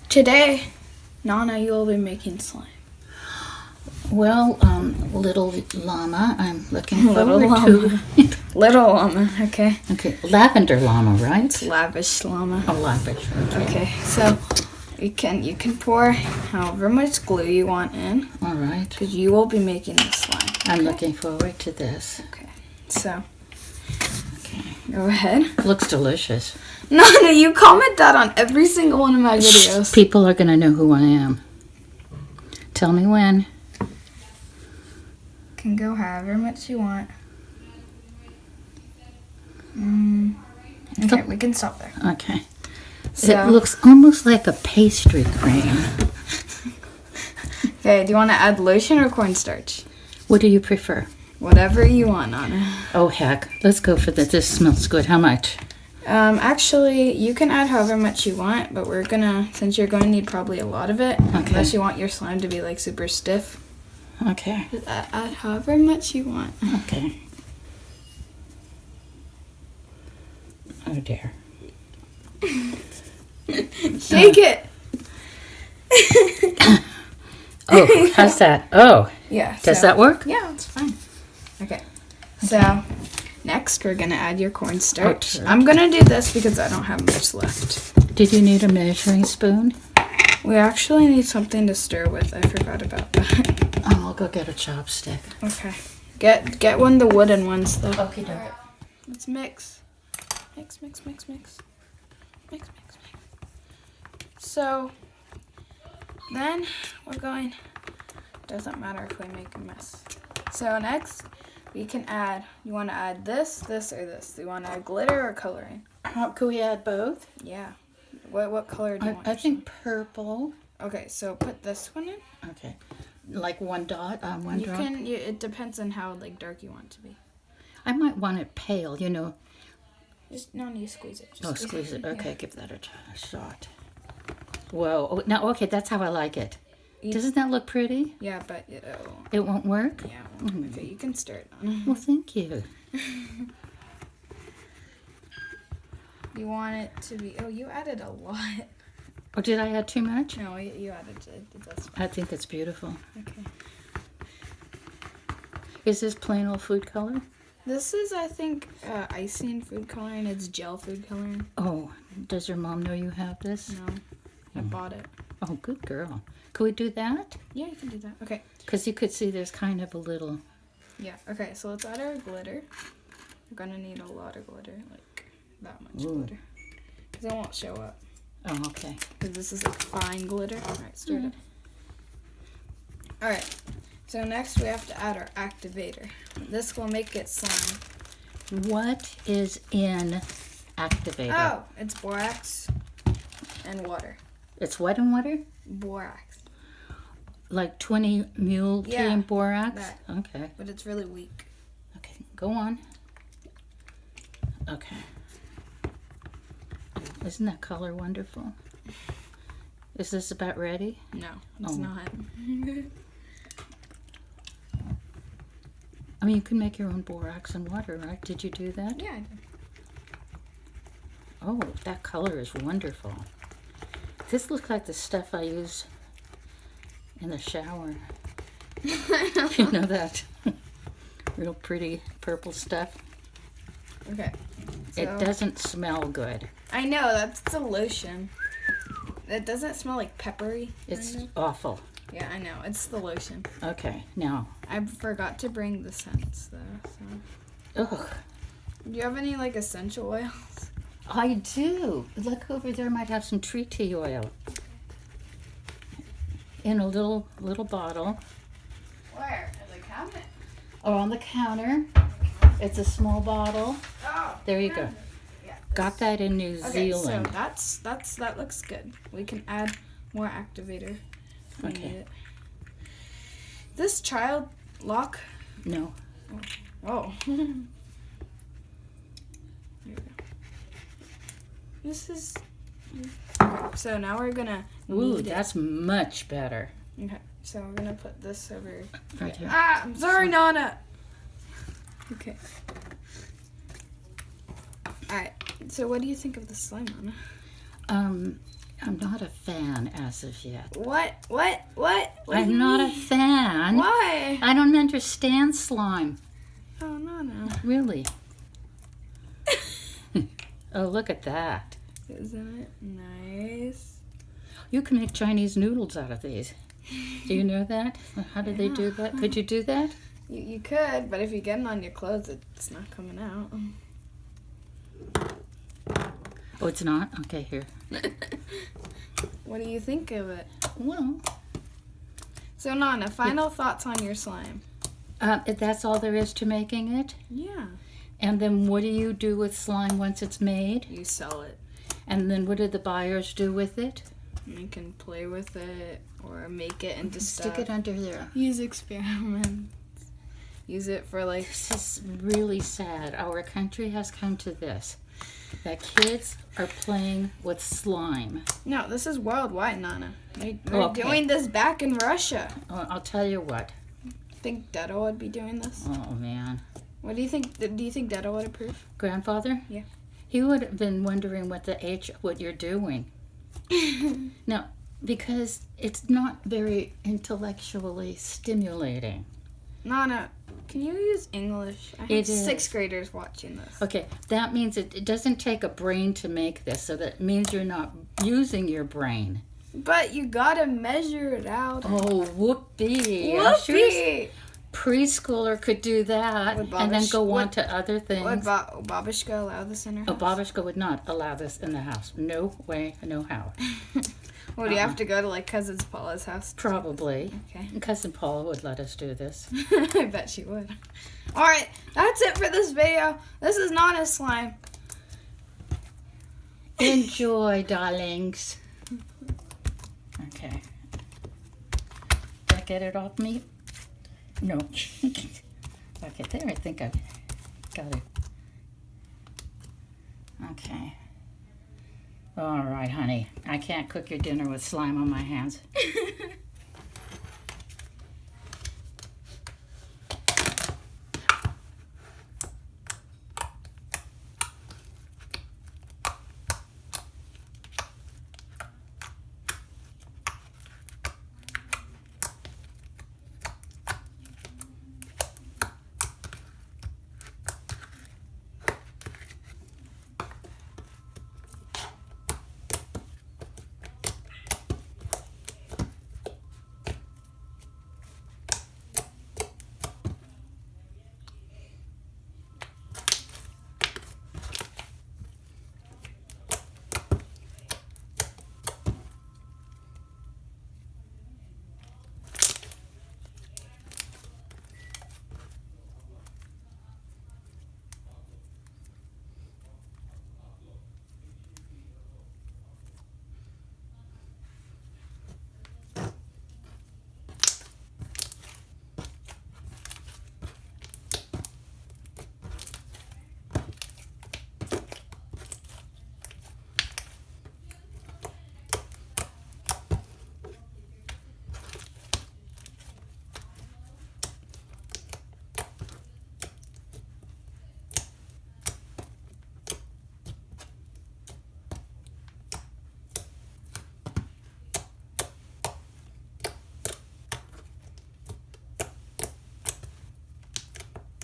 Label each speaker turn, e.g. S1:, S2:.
S1: Today, Nana, you will be making slime.
S2: Well, little llama, I'm looking
S1: Little
S2: forward
S1: llama.
S2: to.
S1: Little llama, okay.
S2: Okay, lavender llama, right?
S1: Lavish llama.
S2: Oh, lavish.
S1: Okay, so you can pour however much glue you want in,
S2: All right.
S1: because you will be making the slime.
S2: I'm looking forward to this.
S1: Okay, so
S2: Okay.
S1: go ahead.
S2: Looks delicious.
S1: Nana, you comment that on every single one of my videos.
S2: People are going to know who I am. Tell me when.
S1: Can go however much you want. Okay, we can stop there.
S2: Okay.
S1: So,
S2: It looks almost like a pastry cream.
S1: okay, do you want to add lotion or cornstarch?
S2: What do you prefer?
S1: Whatever you want, Nana.
S2: Oh, heck. Let's go for this. This smells good. How much?
S1: Actually, you can add however much you want, but since you're going to need probably a lot of it, unless you want your slime to be like super stiff,
S2: Okay.
S1: just add however much you want.
S2: Okay. Oh, dear.
S1: Shake it!
S2: Oh, how's that? Oh,
S1: Yeah.
S2: does that work?
S1: Yeah, it's fine. Okay. So, next we're going to add your cornstarch.
S2: Oh,
S1: I'm going to do this because I don't have much left.
S2: Did you need a measuring spoon?
S1: We actually need something to stir with. I forgot about that.
S2: Oh, I'll go get a chopstick.
S1: Okay. Get one of the wooden ones though.
S2: Okay,
S1: Alright. Let's mix. Mix, mix, mix, mix. Mix, mix, mix. So then we're going, doesn't matter if we make a mess. So next we can add, you want to add this, this, or this? Do you want to add glitter or coloring?
S2: Could we add both?
S1: Yeah. What color do you want?
S2: I think purple.
S1: Okay, so put this one in.
S2: Okay. Like one dot, one drop?
S1: It depends on how like dark you want it to be.
S2: I might want it pale, you know.
S1: Just no need to squeeze it. Just
S2: Oh, squeeze it.
S1: Yeah.
S2: Okay, give that a shot. Whoa. Oh, now, okay, that's how I like it. Doesn't that look pretty?
S1: Yeah, but
S2: It won't work?
S1: yeah. Okay, you can start.
S2: Well, thank you.
S1: You want it to be? Oh, you added a lot.
S2: Oh, did I add too much?
S1: No, you added it. That's
S2: I think it's beautiful.
S1: okay.
S2: Is this plain old food color?
S1: This is, I think, icing food coloring. It's gel food coloring.
S2: Oh, does your mom know you have this?
S1: No, I bought it.
S2: Oh, good girl. Could we do that?
S1: Yeah, you can do that. Okay.
S2: Because you could see there's kind of a little...
S1: Yeah. Okay. So let's add our glitter. We're gonna need a lot of glitter, like that much glitter, because it won't show up.
S2: Oh, okay.
S1: Because this is like fine glitter. All right, start it. All right. So next we have to add our activator. This will make it slime.
S2: What is in activator?
S1: Oh, it's borax and water.
S2: It's what and water?
S1: Borax,
S2: Like 20 mule
S1: Yeah,
S2: and borax?
S1: that.
S2: Okay.
S1: but it's really weak.
S2: Okay, go on. Okay. Isn't that color wonderful? Is this about ready?
S1: No, it's
S2: Oh.
S1: not.
S2: I mean, you can make your own borax and water, right? Did you do that?
S1: Yeah.
S2: Oh, that color is wonderful. This looks like the stuff I use in the shower. You know that real pretty purple stuff?
S1: Okay. So,
S2: It doesn't smell good.
S1: I know that's the lotion. It doesn't smell like peppery.
S2: It's
S1: kind
S2: awful.
S1: Yeah, I know. It's the lotion.
S2: Okay, now.
S1: I forgot to bring the scents though. So,
S2: Ugh.
S1: do you have any like essential oils?
S2: I do. Look over there, might have some tree tea oil. In a little bottle.
S1: Where? In the cabinet.
S2: Or on the counter. It's a small bottle.
S1: Oh.
S2: There you go.
S1: Yeah.
S2: Got that in New
S1: Okay,
S2: Zealand.
S1: so that looks good. We can add more activator. If we
S2: Okay.
S1: need it. This child lock.
S2: No.
S1: Oh. Here we go. This is. So now we're gonna.
S2: Ooh,
S1: knead it.
S2: that's much better.
S1: Okay. So we're gonna put this over.
S2: Right here.
S1: Ah, I'm sorry, Nana. Okay. All right. So what do you think of the slime, Nana?
S2: I'm not a fan as of yet.
S1: What do
S2: I'm
S1: you
S2: not a
S1: mean?
S2: fan.
S1: Why?
S2: I don't understand slime.
S1: Oh, no.
S2: Really. Oh, look at that.
S1: Isn't it nice?
S2: You can make Chinese noodles out of these. Do you know that? How do they do that? Could you do that?
S1: You could, but if you get it on your clothes, it's not coming out.
S2: Oh, it's not? Okay, here.
S1: What do you think of it?
S2: Well,
S1: So, Nana, final thoughts on your slime.
S2: that's all there is to making it.
S1: Yeah.
S2: And then what do you do with slime once it's made?
S1: You sell it.
S2: And then what do the buyers do with it?
S1: You can play with it or make it into
S2: Stick
S1: stuff.
S2: it under there.
S1: Use experiments. Use it for like.
S2: This is really sad. Our country has come to this. That kids are playing with slime.
S1: No, this is worldwide, Nana. They're
S2: Okay.
S1: doing this back in Russia.
S2: I'll tell you what.
S1: Think Dedo would be doing this?
S2: Oh, man.
S1: What do you think? Do you think Dedo would approve?
S2: Grandfather?
S1: Yeah.
S2: He would have been wondering what you're doing. No, because it's not very intellectually stimulating.
S1: Nana, can you use English? I have
S2: It is.
S1: 6th graders watching this.
S2: Okay, that means it doesn't take a brain to make this, so that means you're not using your brain.
S1: But you gotta measure it out.
S2: Oh, whoopee. I'm sure
S1: Whoopee!
S2: preschooler could do that
S1: Would
S2: and then
S1: Babish-
S2: go on
S1: would-
S2: to other
S1: Would
S2: things.
S1: Babushka allow this in her
S2: Oh,
S1: house?
S2: Babushka would not allow this in the house. No way, no how.
S1: Would you have to go to like Cousin Paula's house?
S2: Probably.
S1: Okay.
S2: Cousin Paula would let us do this.
S1: I bet she would. Alright, that's it for this video. This is not a slime.
S2: Enjoy, darlings. Okay. Did I get it off me? No. Okay, there, I think I got it. Okay. All right, honey. I can't cook your dinner with slime on my hands.